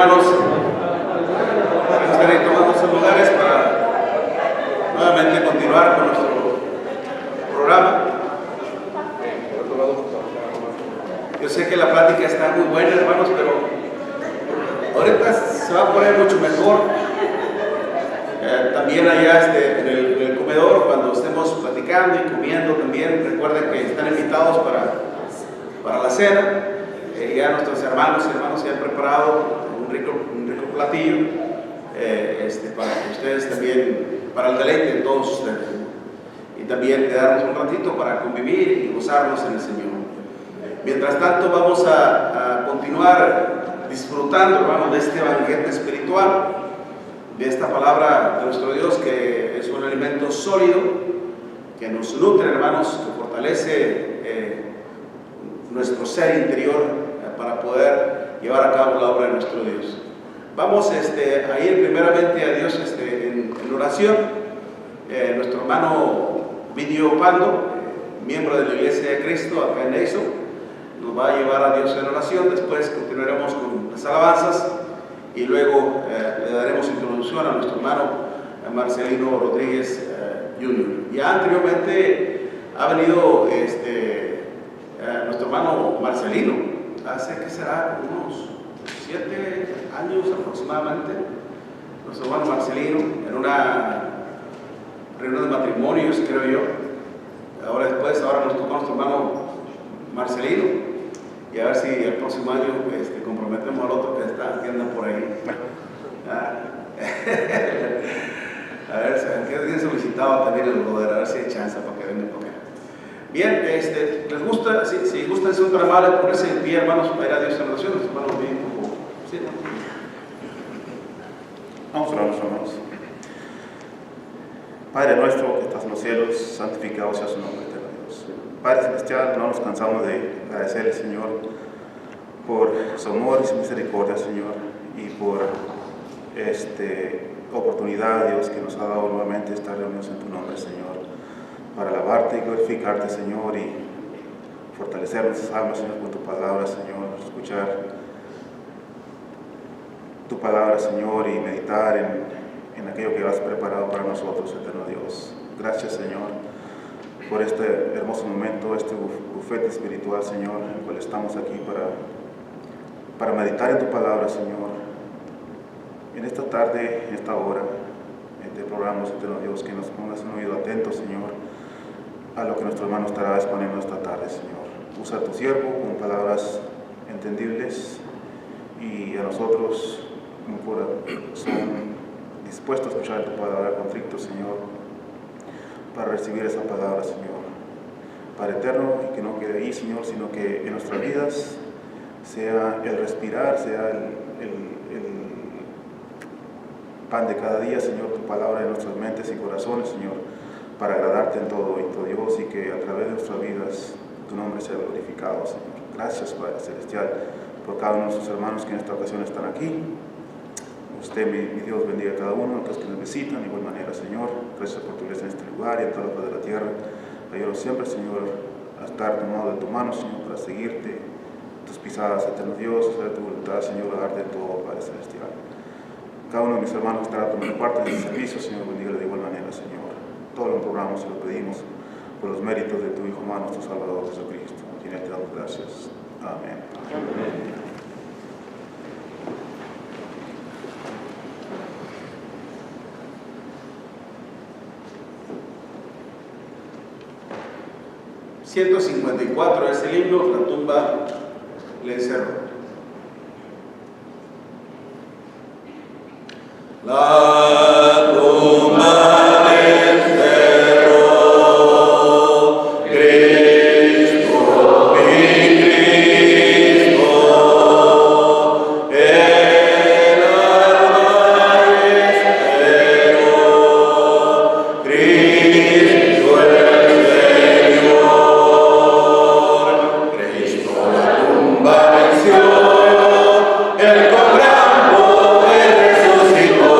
hermanos, estaré tomando sus lugares para nuevamente continuar con nuestro programa. Yo sé que la plática está muy buena, hermanos, pero ahorita se va a poner mucho mejor. También allá en el comedor, cuando estemos platicando y comiendo, también recuerden que están invitados para la cena. Ya nuestros hermanos y hermanas se han preparado un rico platillo para que ustedes también, para el deleite de todos ustedes, y también quedarnos un ratito para convivir y gozarnos en el Señor. Mientras tanto, vamos a continuar disfrutando, hermanos, de este banquete espiritual, de esta palabra de nuestro Dios, que es un alimento sólido, que nos nutre, hermanos, que fortalece nuestro ser interior para poder llevar a cabo la obra de nuestro Dios. Vamos a ir primeramente a Dios en oración. Nuestro hermano Vidio Pando, miembro de la Iglesia de Cristo acá en Eiso, nos va a llevar a Dios en oración. Después continuaremos con las alabanzas y luego le daremos introducción a nuestro hermano Marcelino Rodríguez Jr. Ya anteriormente ha venido nuestro hermano Marcelino, hace que será unos 7 años aproximadamente, nuestro hermano Marcelino, en una reunión de matrimonios, creo yo. Ahora nos tocó nuestro hermano Marcelino, y a ver si el próximo año comprometemos al otro que anda por ahí. A ver, que bien solicitado también el brother, a ver si hay chance para que vengan por acá. Bien, les gusta, si gustan ser un amable, ponerse en pie, hermanos, para ir a Dios en oración. Los hermanos bien, ¿sí? Vamos a orar, hermanos. Padre nuestro que estás en los cielos, santificado sea su nombre, eterno Dios. Padre celestial, no nos cansamos de agradecerle, Señor, por su amor y su misericordia, Señor, y por esta oportunidad, Dios, que nos ha dado nuevamente estar reunidos en tu nombre, Señor, para alabarte y glorificarte, Señor, y fortalecer nuestras almas, Señor, con tu palabra, Señor, escuchar tu palabra, Señor, y meditar en aquello que has preparado para nosotros, eterno Dios. Gracias, Señor, por este hermoso momento, este bufete espiritual, Señor, en el cual estamos aquí para meditar en tu palabra, Señor. En esta tarde, en esta hora, te rogamos, eterno Dios, que nos pongas un oído atento, Señor, a lo que nuestro hermano estará exponiendo esta tarde, Señor. Usa a tu siervo con palabras entendibles, y a nosotros son dispuestos a escuchar tu palabra contrito, Señor, para recibir esa palabra, Señor, Padre eterno, y que no quede ahí, Señor, sino que en nuestras vidas sea el respirar, sea el pan de cada día, Señor, tu palabra en nuestras mentes y corazones, Señor, para agradarte en todo, Dios, y que a través de nuestras vidas tu nombre sea glorificado, Señor. Gracias, Padre celestial, por cada uno de nuestros hermanos que en esta ocasión están aquí. Usted, mi Dios, bendiga a cada uno, a los que nos visitan, de igual manera, Señor. Gracias por tu iglesia en este lugar y en toda la paz de la tierra. Ayúdanos siempre, Señor, a estar tomado de tu mano, Señor, para seguirte, tus pisadas, eterno Dios, hacer tu voluntad, Señor, a darte todo, Padre celestial. Cada uno de mis hermanos estará tomando parte de este servicio, Señor, bendiga de igual manera, Señor. Todo lo programamos y lo pedimos por los méritos de tu Hijo amado, nuestro Salvador Jesucristo, a quien te damos gracias. Amén. Amén. ...154 es el himno, la tumba le encerró. La tumba el con gran poder resucitó.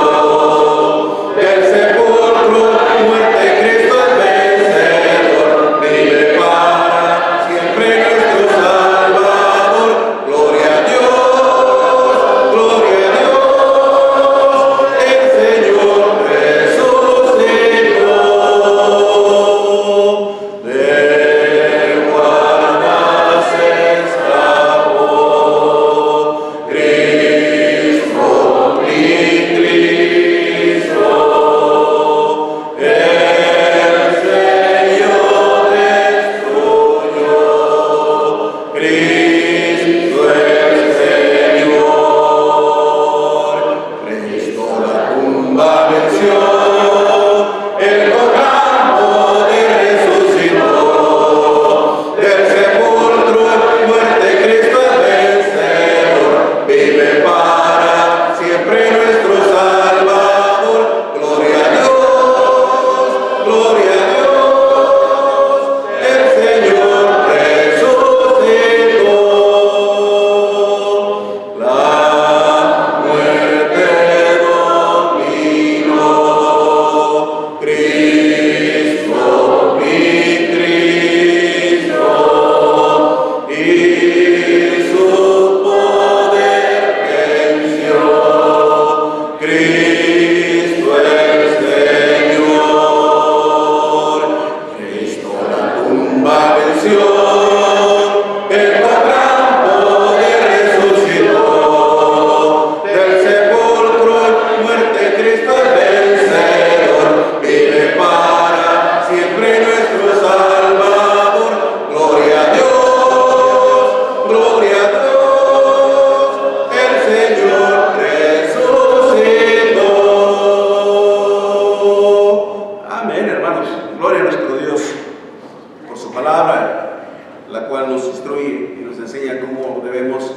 nos instruye y nos enseña cómo debemos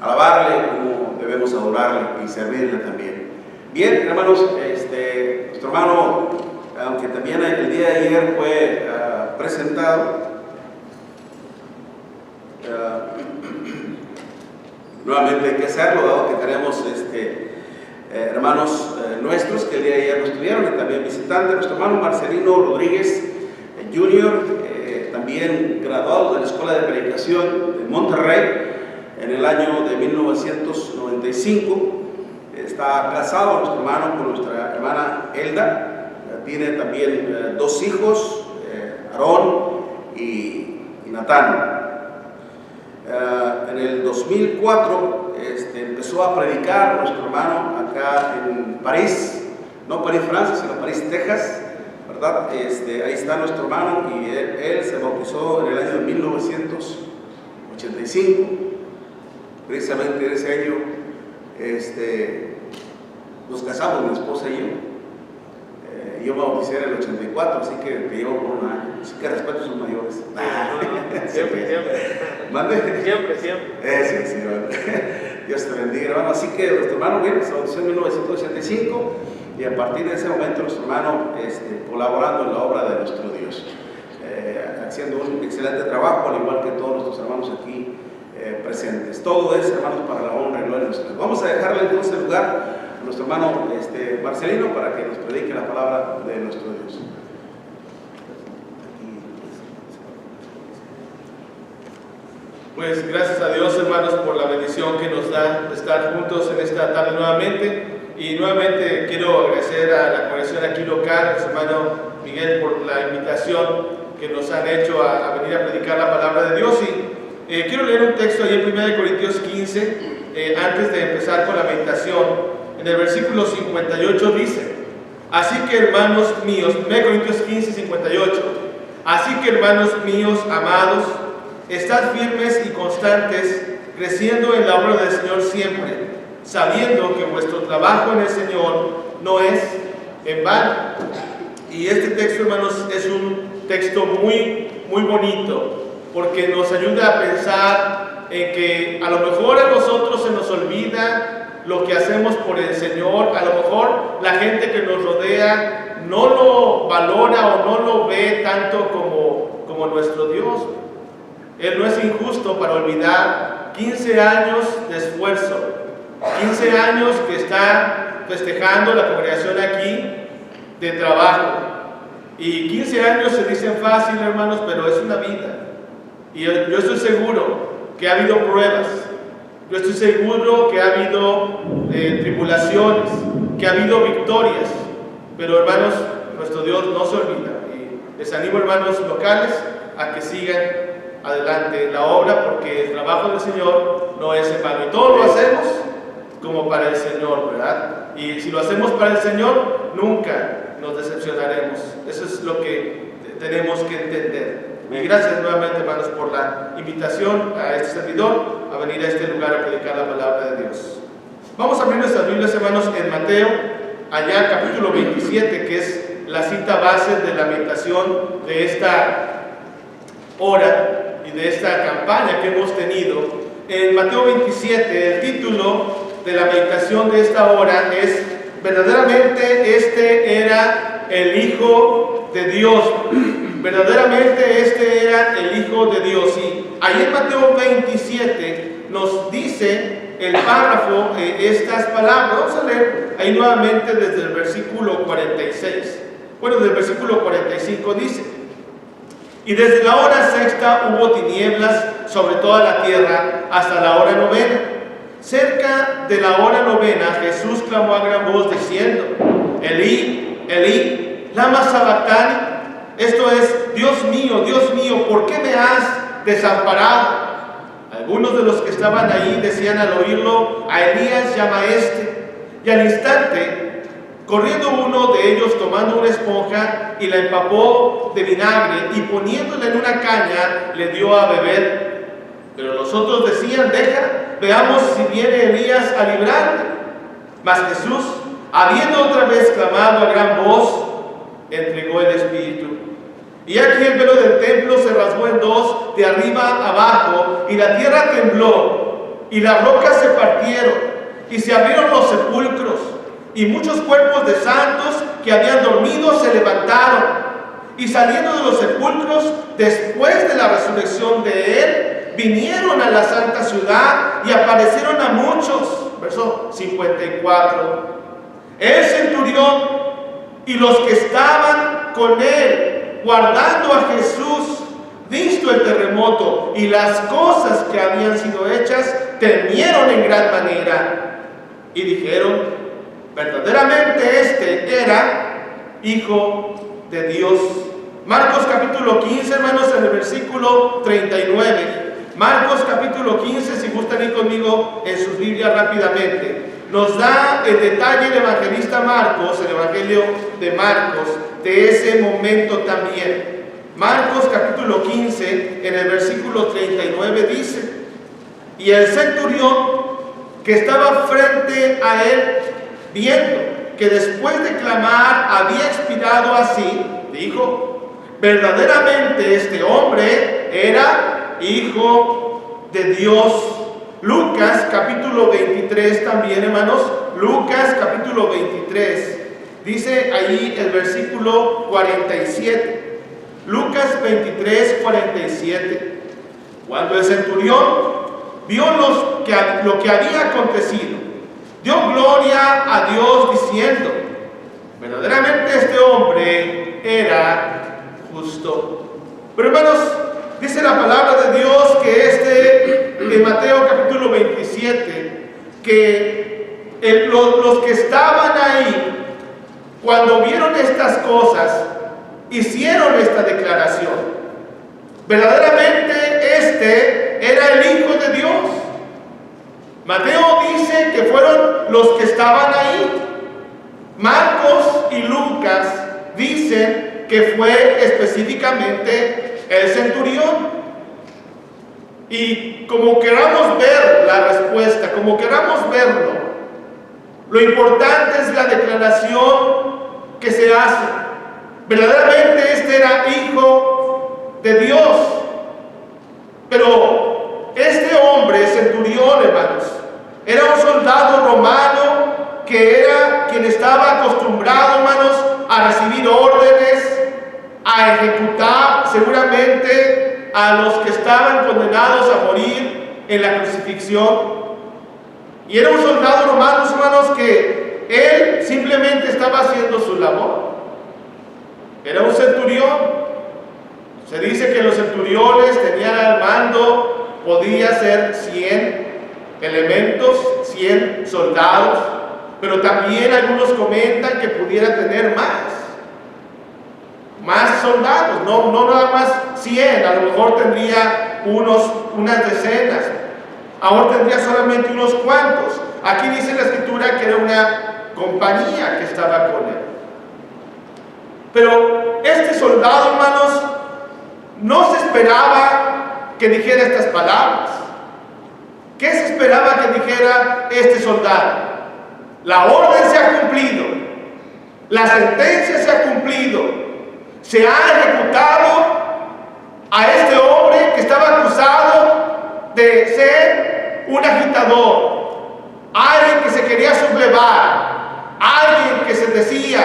alabarle, cómo debemos adorarle y servirle también. Bien, hermanos, nuestro hermano, aunque también el día de ayer fue presentado, nuevamente hay que hacerlo, dado que tenemos hermanos nuestros que el día de ayer nos estuvieron y también visitantes. Nuestro hermano Marcelino Rodríguez Jr., también graduado de la Escuela de Predicación de Monterrey en el año de 1995. Está casado nuestro hermano con nuestra hermana Elda. Tiene también 2 hijos, Aarón y Natán. En el 2004 empezó a predicar nuestro hermano acá en París, no París, Francia, sino París, Texas, ¿verdad? Ahí está nuestro hermano y él se bautizó en el año de 1985. Precisamente en ese año nos casamos, mi esposa y yo. Yo me bauticé en el 84, así que te llevo por un año. Así que respeto a sus mayores. Siempre. ¿Mande? Siempre. Sí, hermano. Dios te bendiga, hermano. Así que nuestro hermano se bautizó en 1985 y a partir de ese momento nuestro hermano colaborando en la obra de nuestro Dios, haciendo un excelente trabajo, al igual que todos nuestros hermanos aquí presentes. Todo es, hermanos, para la honra y gloria de nuestro Dios. Vamos a dejarle entonces lugar a nuestro hermano Marcelino para que nos predique la palabra de nuestro Dios. Pues gracias a Dios, hermanos, por la bendición que nos da de estar juntos en esta tarde nuevamente. Y nuevamente quiero agradecer a la congregación aquí local, a su hermano Miguel, por la invitación que nos han hecho a venir a predicar la palabra de Dios. Y quiero leer un texto ahí en 1 Corintios 15, antes de empezar con la meditación. En el versículo 58 dice: así que, hermanos míos, 1 Corintios 15, 58, así que, hermanos míos amados, estad firmes y constantes, creciendo en la obra del Señor siempre, sabiendo que vuestro trabajo en el Señor no es en vano. Y este texto, hermanos, es un texto muy bonito, porque nos ayuda a pensar en que a lo mejor a nosotros se nos olvida lo que hacemos por el Señor. A lo mejor la gente que nos rodea no lo valora o no lo ve tanto como nuestro Dios. Él no es injusto para olvidar 15 años de esfuerzo, 15 años que está festejando la congregación aquí de trabajo. Y 15 años se dicen fácil, hermanos, pero es una vida. Y yo estoy seguro que ha habido pruebas, yo estoy seguro que ha habido tribulaciones, que ha habido victorias, pero, hermanos, nuestro Dios no se olvida. Y les animo, hermanos locales, a que sigan adelante la obra, porque el trabajo del Señor no es en vano. Y todo lo hacemos como para el Señor, ¿verdad? Y si lo hacemos para el Señor, nunca nos decepcionaremos. Eso es lo que tenemos que entender. Y gracias nuevamente, hermanos, por la invitación a este servidor a venir a este lugar a predicar la palabra de Dios. Vamos a abrir nuestras Biblias, hermanos, en Mateo, allá capítulo 27, que es la cita base de la meditación de esta hora y de esta campaña que hemos tenido. En Mateo 27, el título de la meditación de esta hora es: verdaderamente este era el Hijo de Dios. Verdaderamente este era el Hijo de Dios. Y ahí en Mateo 27 nos dice el párrafo estas palabras. Vamos a leer ahí nuevamente desde el versículo 46. Bueno, del versículo 45 dice: y desde la hora sexta hubo tinieblas sobre toda la tierra hasta la hora novena. Cerca de la hora novena Jesús clamó a gran voz diciendo: Elí, Elí, lama sabactani. Esto es: Dios mío, ¿por qué me has desamparado? Algunos de los que estaban ahí decían al oírlo: a Elías llama este. Y al instante, corriendo uno de ellos, tomando una esponja, y la empapó de vinagre, y poniéndola en una caña, le dio a beber. Pero los otros decían: deja, veamos si viene Elías a librarle. Mas Jesús, habiendo otra vez clamado a gran voz, entregó el Espíritu. Y aquí el velo del templo se rasgó en dos, de arriba abajo, y la tierra tembló, y las rocas se partieron, y se abrieron los sepulcros, y muchos cuerpos de santos que habían dormido se levantaron, y saliendo de los sepulcros, después de la resurrección de él, vinieron a la santa ciudad y aparecieron a muchos. Verso 54. El centurión y los que estaban con él, guardando a Jesús, visto el terremoto y las cosas que habían sido hechas, temieron en gran manera y dijeron: verdaderamente este era Hijo de Dios. Marcos capítulo 15, hermanos, en el versículo 39. Marcos capítulo 15, si gustan ir conmigo en sus Biblias rápidamente, nos da el detalle el evangelista Marcos, el evangelio de Marcos, de ese momento también. Marcos capítulo 15, en el versículo 39 dice: y el centurión que estaba frente a él, viendo que después de clamar había expirado así, dijo: verdaderamente este hombre era Hijo de Dios. Lucas capítulo 23 también, hermanos. Lucas capítulo 23. Dice ahí el versículo 47. Lucas 23, 47. Cuando el centurión vio lo que había acontecido, dio gloria a Dios diciendo: verdaderamente este hombre era justo. Pero, hermanos, dice la palabra de Dios que de Mateo capítulo 27, que los que estaban ahí, cuando vieron estas cosas, hicieron esta declaración: verdaderamente este era el Hijo de Dios. Mateo dice que fueron los que estaban ahí. Marcos y Lucas dicen que fue específicamente el centurión. Y como queramos ver la respuesta, como queramos verlo, lo importante es la declaración que se hace. Verdaderamente este era Hijo de Dios. Pero este hombre, centurión, hermanos, era un soldado romano que era quien estaba acostumbrado, hermanos, a recibir órdenes, a ejecutar seguramente a los que estaban condenados a morir en la crucifixión. Y era un soldado romano, hermanos, que él simplemente estaba haciendo su labor. Era un centurión. Se dice que los centuriones tenían al mando, podía ser 100 elementos, 100 soldados, pero también algunos comentan que pudiera tener más soldados, no nada más 100, a lo mejor tendría unas decenas, ahora tendría solamente unos cuantos. Aquí dice la escritura que era una compañía que estaba con él. Pero este soldado, hermanos, no se esperaba que dijera estas palabras. ¿Qué se esperaba que dijera este soldado? La orden se ha cumplido, la sentencia se ha cumplido, se ha ejecutado a este hombre que estaba acusado de ser un agitador, alguien que se quería sublevar, alguien que se decía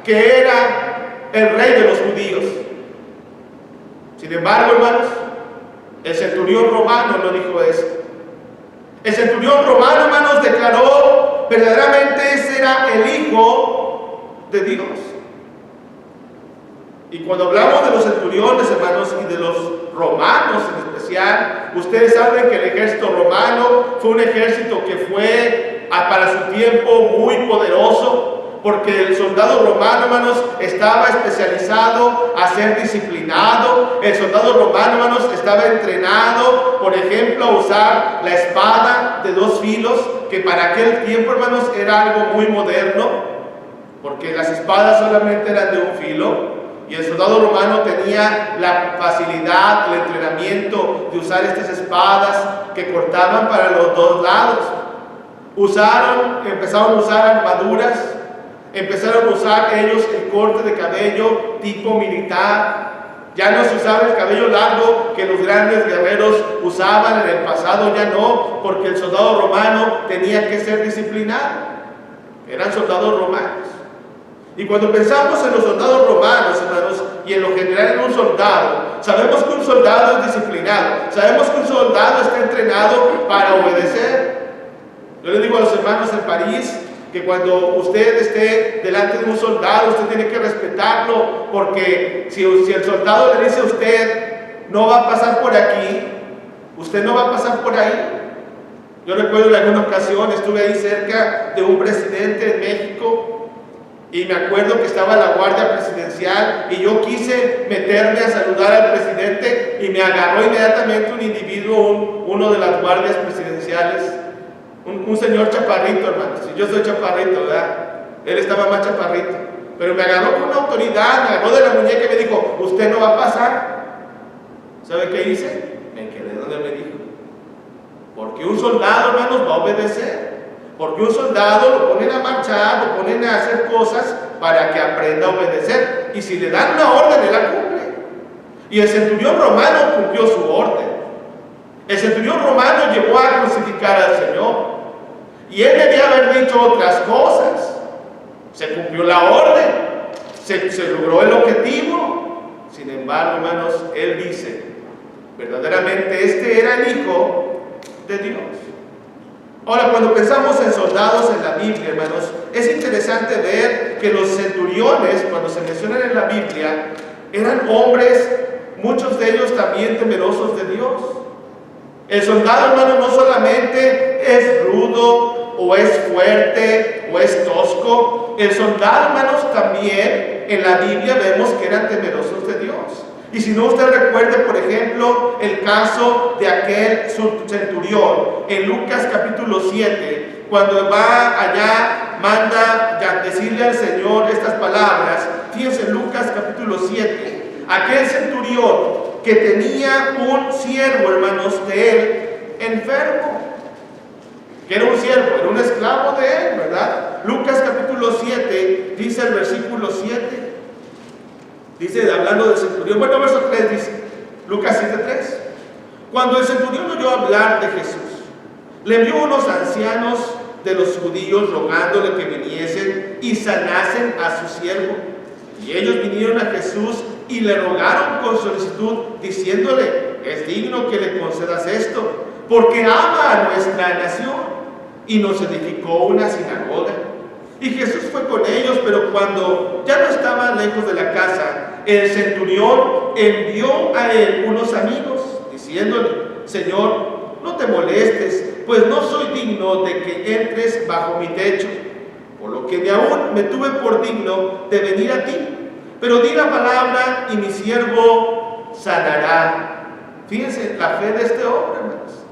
que era el rey de los judíos. Sin embargo, hermanos, el centurión romano no dijo eso. El centurión romano, hermanos, declaró: verdaderamente ese era el Hijo de Dios. Y cuando hablamos de los centuriones, hermanos, y de los romanos en especial, ustedes saben que el ejército romano fue un ejército que fue para su tiempo muy poderoso, porque el soldado romano, hermanos, estaba especializado a ser disciplinado. El soldado romano, hermanos, estaba entrenado, por ejemplo, a usar la espada de 2 filos, que para aquel tiempo, hermanos, era algo muy moderno, porque las espadas solamente eran de un filo. Y el soldado romano tenía la facilidad, el entrenamiento de usar estas espadas que cortaban para los 2 lados. Empezaron a usar armaduras, empezaron a usar ellos el corte de cabello tipo militar. Ya no se usaba el cabello largo que los grandes guerreros usaban en el pasado, ya no, porque el soldado romano tenía que ser disciplinado. Eran soldados romanos. Y cuando pensamos en los soldados romanos, hermanos, y en lo general en un soldado, sabemos que un soldado es disciplinado, sabemos que un soldado está entrenado para obedecer. Yo les digo a los hermanos en París que cuando usted esté delante de un soldado, usted tiene que respetarlo, porque si el soldado le dice a usted, no va a pasar por aquí, usted no va a pasar por ahí. Yo recuerdo en alguna ocasión, estuve ahí cerca de un presidente en México, y me acuerdo que estaba la guardia presidencial, y yo quise meterme a saludar al presidente, y me agarró inmediatamente un individuo, uno de las guardias presidenciales, un señor chaparrito, hermanos. Yo soy chaparrito, ¿verdad? Él estaba más chaparrito, pero me agarró con una autoridad, me agarró de la muñeca y me dijo, usted no va a pasar. ¿Sabe qué hice? Me quedé donde me dijo. Porque un soldado, hermanos, va a obedecer. Porque un soldado lo ponen a marchar, lo ponen a hacer cosas para que aprenda a obedecer. Y si le dan una orden, él la cumple. Y el centurión romano cumplió su orden. El centurión romano llevó a crucificar al Señor. Y él debía haber dicho otras cosas. Se cumplió la orden. Se logró el objetivo. Sin embargo, hermanos, él dice, verdaderamente este era el Hijo de Dios. Ahora, cuando pensamos en soldados en la Biblia, hermanos, es interesante ver que los centuriones, cuando se mencionan en la Biblia, eran hombres, muchos de ellos también temerosos de Dios. El soldado, hermano, no solamente es rudo, o es fuerte, o es tosco. El soldado, hermanos, también en la Biblia vemos que eran temerosos de Dios. Y si no, usted recuerde, por ejemplo, el caso de aquel centurión en Lucas capítulo 7, cuando va allá, manda decirle al Señor estas palabras. Fíjense en Lucas capítulo 7, aquel centurión que tenía un siervo, hermanos, de él, enfermo. Que era un siervo, era un esclavo de él, ¿verdad? Lucas capítulo 7, dice el versículo 7. Dice, hablando del centurión, bueno, verso 3 dice, Lucas 7:3. Cuando el centurión oyó hablar de Jesús, le envió unos ancianos de los judíos rogándole que viniesen y sanasen a su siervo. Y ellos vinieron a Jesús y le rogaron con solicitud, diciéndole, es digno que le concedas esto, porque ama a nuestra nación y nos edificó una sinagoga. Y Jesús fue con ellos, pero cuando ya no estaban lejos de la casa, el centurión envió a él unos amigos, diciéndole, Señor, no te molestes, pues no soy digno de que entres bajo mi techo, por lo que ni aún me tuve por digno de venir a ti. Pero di la palabra y mi siervo sanará. Fíjense la fe de este hombre, hermanos.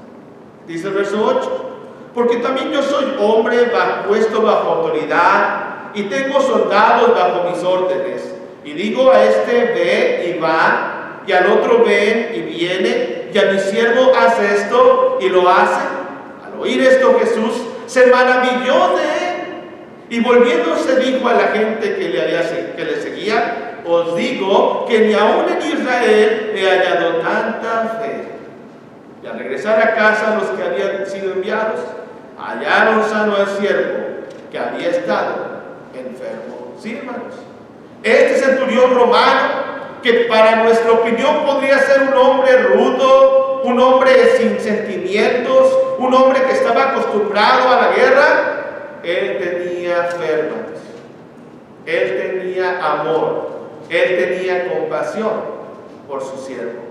Dice el verso 8. Porque también yo soy hombre puesto bajo autoridad y tengo soldados bajo mis órdenes. Y digo a este, ve y va, y al otro ven y viene, y a mi siervo hace esto y lo hace. Al oír esto Jesús se maravilló de él. Y volviéndose dijo a la gente que le seguía, os digo que ni aún en Israel he hallado tanta fe. Y al regresar a casa los que habían sido enviados, hallaron sano al siervo que había estado enfermo. Sí, hermanos. Este centurión romano, que para nuestra opinión podría ser un hombre rudo, un hombre sin sentimientos, un hombre que estaba acostumbrado a la guerra, él tenía fe, hermanos. Él tenía amor, él tenía compasión por su siervo,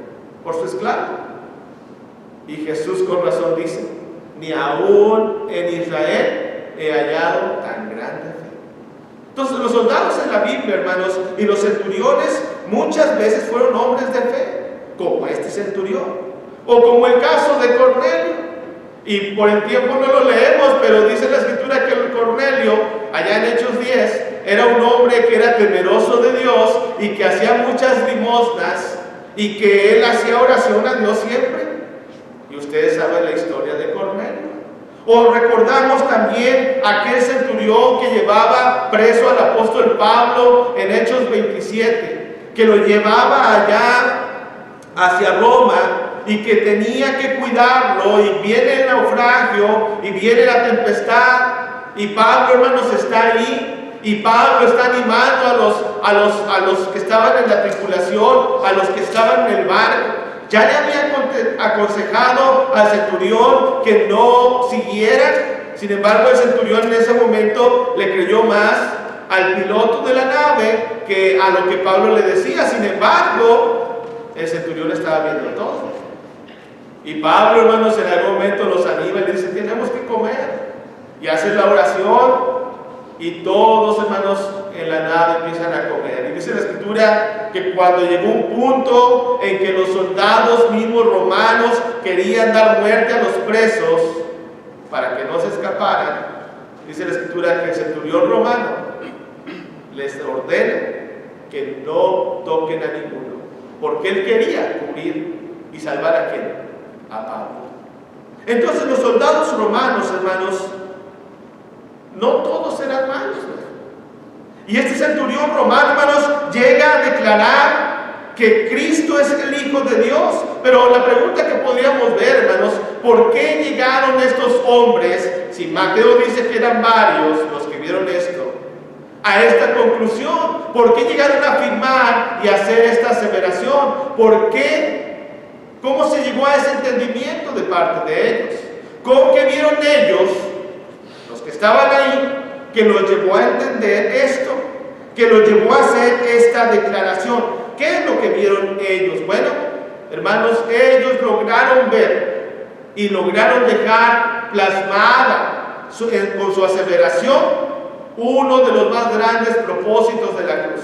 por su esclavo. Y Jesús con razón dice, ni aún en Israel he hallado tan grande fe. Entonces los soldados en la Biblia, hermanos, y los centuriones muchas veces fueron hombres de fe, como este centurión, o como el caso de Cornelio. Y por el tiempo no lo leemos, pero dice la Escritura que Cornelio, allá en Hechos 10, era un hombre que era temeroso de Dios y que hacía muchas limosnas y que él hacía oración a Dios siempre. Y ustedes saben la historia de Cornelio. O recordamos también aquel centurión que llevaba preso al apóstol Pablo en Hechos 27, que lo llevaba allá hacia Roma y que tenía que cuidarlo, y viene el naufragio y viene la tempestad, y Pablo, hermanos, está ahí, y Pablo está animando a los que estaban en la tripulación, a los que estaban en el barco. Ya le había aconsejado al centurión que no siguieran. Sin embargo, el centurión en ese momento le creyó más al piloto de la nave que a lo que Pablo le decía. Sin embargo, el centurión estaba viendo todo. Y Pablo, hermanos, en algún momento los anima y le dice: tenemos que comer. Y hace la oración, y todos, hermanos, en la nave empiezan a comer. Y dice la Escritura que cuando llegó un punto en que los soldados mismos romanos querían dar muerte a los presos para que no se escaparan, dice la Escritura que el centurión romano les ordena que no toquen a ninguno, porque él quería cubrir y salvar a quién, a Pablo. Entonces los soldados romanos, hermanos, no todos eran malos, ¿no? Y este centurión romano, hermanos, llega a declarar que Cristo es el Hijo de Dios. Pero la pregunta que podríamos ver, hermanos, ¿por qué llegaron estos hombres, si Mateo dice que eran varios los que vieron esto, a esta conclusión? ¿Por qué llegaron a afirmar y a hacer esta aseveración? ¿Por qué? ¿Cómo se llegó a ese entendimiento de parte de ellos? ¿Cómo que vieron ellos, los que estaban ahí, que los llevó a entender esto, que los llevó a hacer esta declaración? ¿Qué es lo que vieron ellos? Bueno, hermanos, ellos lograron ver y lograron dejar plasmada con su aseveración uno de los más grandes propósitos de la cruz: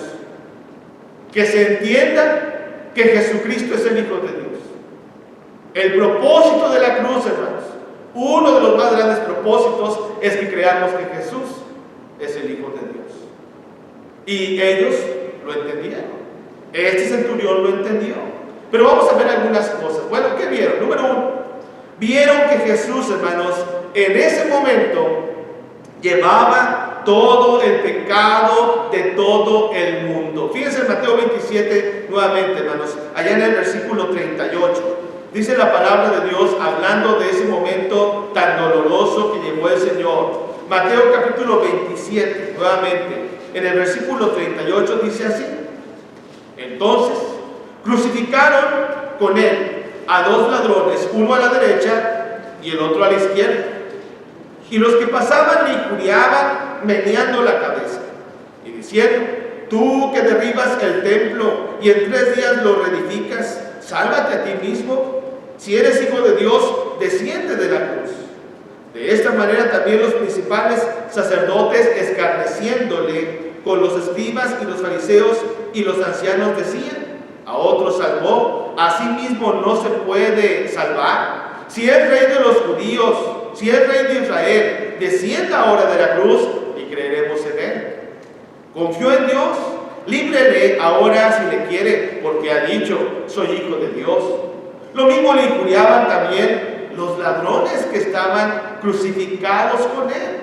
que se entienda que Jesucristo es el Hijo de Dios. El propósito de la cruz, hermanos, uno de los más grandes propósitos, es que creamos que Jesús es el Hijo de Dios. Y ellos lo entendieron. Este centurión lo entendió. Pero vamos a ver algunas cosas. Bueno, ¿qué vieron? Número uno, vieron que Jesús, hermanos, en ese momento llevaba todo el pecado de todo el mundo. Fíjense en Mateo 27 nuevamente, hermanos, allá en el versículo 38. Dice la palabra de Dios hablando de ese momento tan doloroso que llevó el Señor. Mateo capítulo 27, nuevamente, en el versículo 38 dice así: entonces crucificaron con él a dos ladrones, uno a la derecha y el otro a la izquierda. Y los que pasaban le injuriaban, meneando la cabeza y diciendo: tú que derribas el templo y en 3 días lo reedificas, sálvate a ti mismo. Si eres Hijo de Dios, desciende de la cruz. De esta manera también los principales sacerdotes, escarneciéndole con los escribas y los fariseos y los ancianos, decían: a otros salvó, a sí mismo no se puede salvar. Si es rey de los judíos, si es rey de Israel, descienda ahora de la cruz y creeremos en él. Confió en Dios, líbrele ahora si le quiere, porque ha dicho: soy Hijo de Dios. Lo mismo le injuriaban también los ladrones que estaban crucificados con él.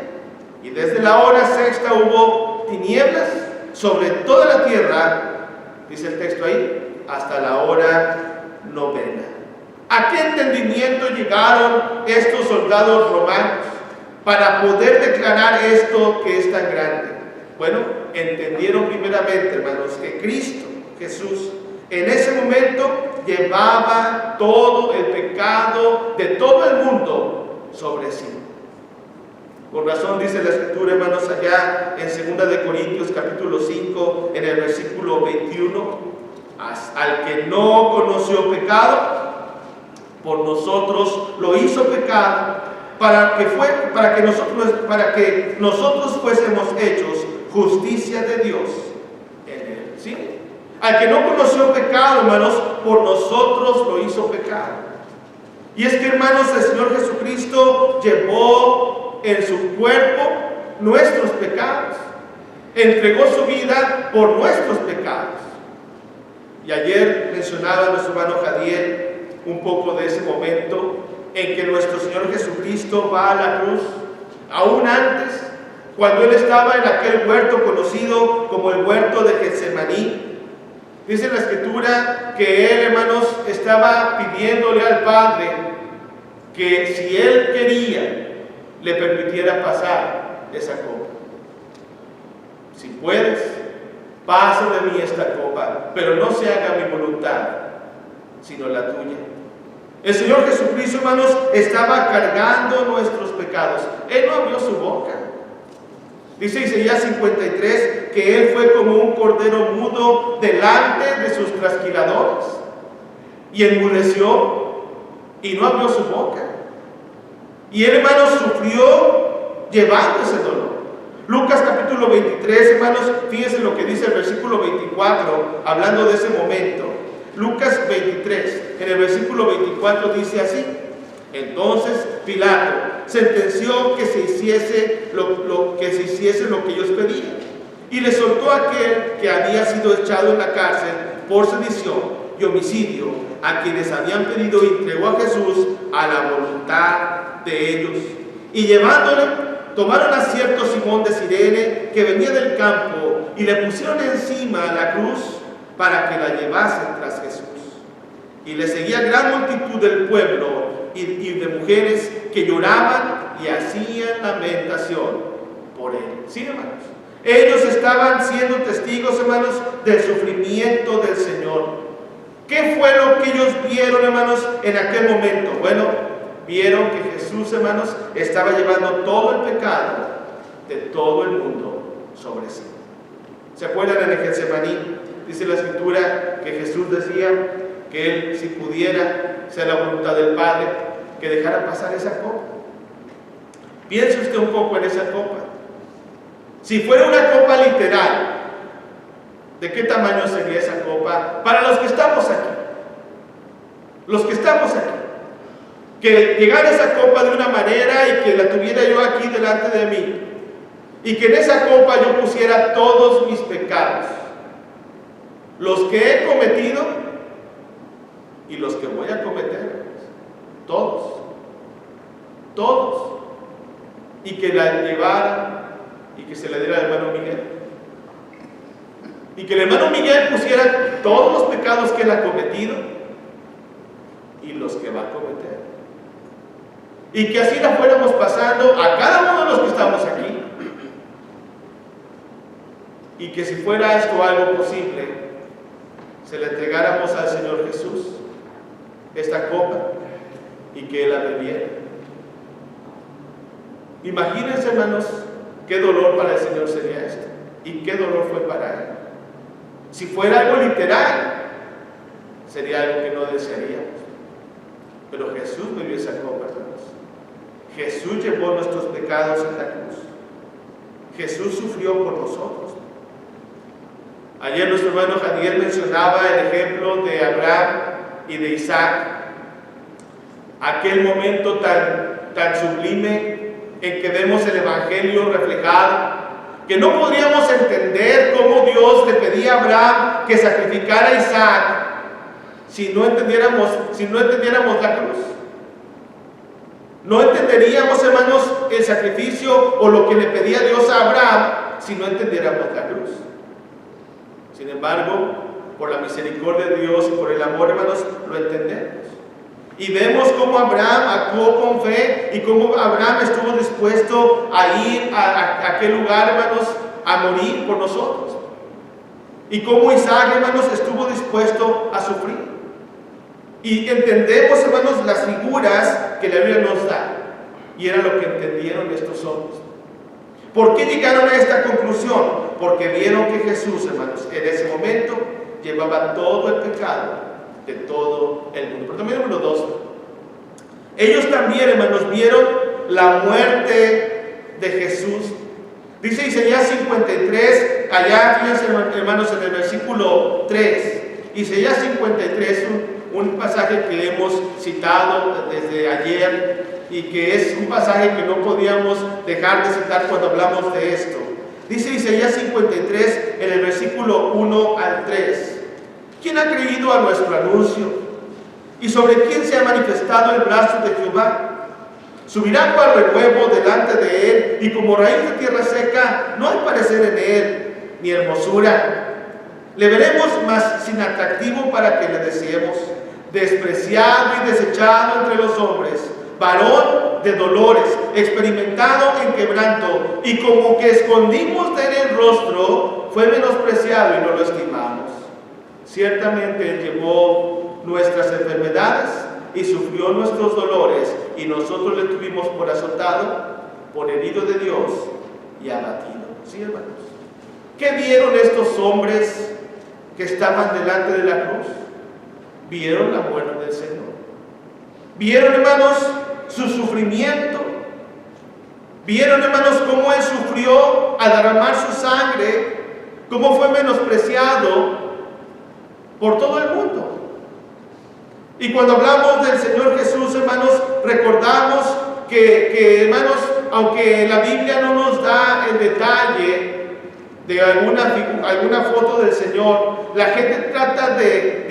Y desde la hora sexta hubo tinieblas sobre toda la tierra, dice el texto ahí, hasta la hora novena. ¿A qué entendimiento llegaron estos soldados romanos para poder declarar esto que es tan grande? Bueno, entendieron primeramente, hermanos, que Cristo, Jesús, en ese momento llevaba todo el pecado de todo el mundo sobre sí. Por razón dice la Escritura, hermanos, allá en 2 de Corintios capítulo 5, en el versículo 21, al que no conoció pecado, por nosotros lo hizo pecado, para que nosotros fuésemos hechos justicia de Dios en él. ¿Sí? Al que no conoció pecado, hermanos, por nosotros lo hizo pecado. Y es que, hermanos, el Señor Jesucristo llevó en su cuerpo nuestros pecados, entregó su vida por nuestros pecados. Y ayer mencionaba nuestro hermano Jadiel un poco de ese momento en que nuestro Señor Jesucristo va a la cruz, aún antes, cuando Él estaba en aquel huerto conocido como el huerto de Getsemaní. Dice la Escritura que él, hermanos, estaba pidiéndole al Padre que si él quería, le permitiera pasar esa copa. Si puedes, pasa de mí esta copa, pero no se haga mi voluntad, sino la tuya. El Señor Jesucristo, hermanos, estaba cargando nuestros pecados. Él no abrió su boca. Dice Isaías 53 que Él fue como un cordero mudo delante de sus trasquiladores y enmudeció y no abrió su boca. Y Él, hermanos, sufrió llevando ese dolor. Lucas capítulo 23, hermanos, fíjense lo que dice el versículo 24, hablando de ese momento. Lucas 23, en el versículo 24 dice así: entonces Pilato sentenció que se hiciese lo que ellos pedían, y le soltó a aquel que había sido echado en la cárcel por sedición y homicidio, a quienes habían pedido, y entregó a Jesús a la voluntad de ellos. Y llevándole, tomaron a cierto Simón de Cirene, que venía del campo, y le pusieron encima a la cruz para que la llevasen tras Jesús. Y le seguía gran multitud del pueblo y de mujeres que lloraban y hacían lamentación por él. ¿Sí, hermanos? Ellos estaban siendo testigos, hermanos, del sufrimiento del Señor. ¿Qué fue lo que ellos vieron, hermanos, en aquel momento? Bueno, vieron que Jesús, hermanos, estaba llevando todo el pecado de todo el mundo sobre sí. ¿Se acuerdan en el Getsemaní? Dice la Escritura que Jesús decía que Él, si pudiera, sea la voluntad del Padre, que dejara pasar esa copa. Piense usted un poco en esa copa. Si fuera una copa literal, ¿de qué tamaño sería esa copa? Para los que estamos aquí. Los que estamos aquí. Que llegara esa copa de una manera y que la tuviera yo aquí delante de mí. Y que en esa copa yo pusiera todos mis pecados. Los que he cometido y los que voy a cometer. Todos. Todos. Y que la llevara y que se la diera al hermano Miguel. Y que el hermano Miguel pusiera todos los pecados que él ha cometido y los que va a cometer. Y que así la fuéramos pasando a cada uno de los que estamos aquí. Y que si fuera esto algo posible, se la entregáramos al Señor Jesús, esta copa, y que Él la bebiera. Imagínense, hermanos, qué dolor para el Señor sería esto, y qué dolor fue para Él. Si fuera algo literal, sería algo que no desearíamos. Pero Jesús bebió esa copa, hermanos. Jesús llevó nuestros pecados en la cruz. Jesús sufrió por nosotros. Ayer nuestro hermano Janiel mencionaba el ejemplo de Abraham y de Isaac. Aquel momento tan sublime en que vemos el Evangelio reflejado, que no podríamos entender cómo Dios le pedía a Abraham que sacrificara a Isaac si no entendiéramos la cruz. No entenderíamos, hermanos, el sacrificio o lo que le pedía Dios a Abraham si no entendiéramos la cruz. Sin embargo, por la misericordia de Dios y por el amor, hermanos, lo entendemos. Y vemos cómo Abraham actuó con fe y cómo Abraham estuvo dispuesto a ir a aquel lugar, hermanos, a morir por nosotros. Y cómo Isaac, hermanos, estuvo dispuesto a sufrir. Y entendemos, hermanos, las figuras que la Biblia nos da. Y era lo que entendieron estos hombres. ¿Por qué llegaron a esta conclusión? Porque vieron que Jesús, hermanos, en ese momento llevaba todo el pecado de todo el mundo. Pero también número 2. Ellos también, hermanos, vieron la muerte de Jesús. Dice Isaías 53, allá, fíjense, hermanos, en el versículo 3. Isaías 53, un pasaje que hemos citado desde ayer y que es un pasaje que no podíamos dejar de citar cuando hablamos de esto. Dice Isaías 53 en el versículo 1 al 3. ¿Quién ha creído a nuestro anuncio? ¿Y sobre quién se ha manifestado el brazo de Jehová? Subirá cual renuevo delante de él, y como raíz de tierra seca no hay parecer en él, ni hermosura. Le veremos más sin atractivo para que le deseemos, despreciado y desechado entre los hombres, varón de dolores, experimentado en quebranto, y como que escondimos de él el rostro, fue menospreciado y no lo estimamos. Ciertamente él llevó nuestras enfermedades y sufrió nuestros dolores, y nosotros le tuvimos por azotado, por herido de Dios y abatido. ¿Sí, hermanos? ¿Qué vieron estos hombres que estaban delante de la cruz? Vieron la muerte del Señor. Vieron, hermanos, su sufrimiento. Vieron, hermanos, cómo Él sufrió al derramar su sangre, cómo fue menospreciado por todo el mundo. Y cuando hablamos del Señor Jesús, hermanos, recordamos que, hermanos, aunque la Biblia no nos da el detalle de alguna foto del Señor, la gente trata de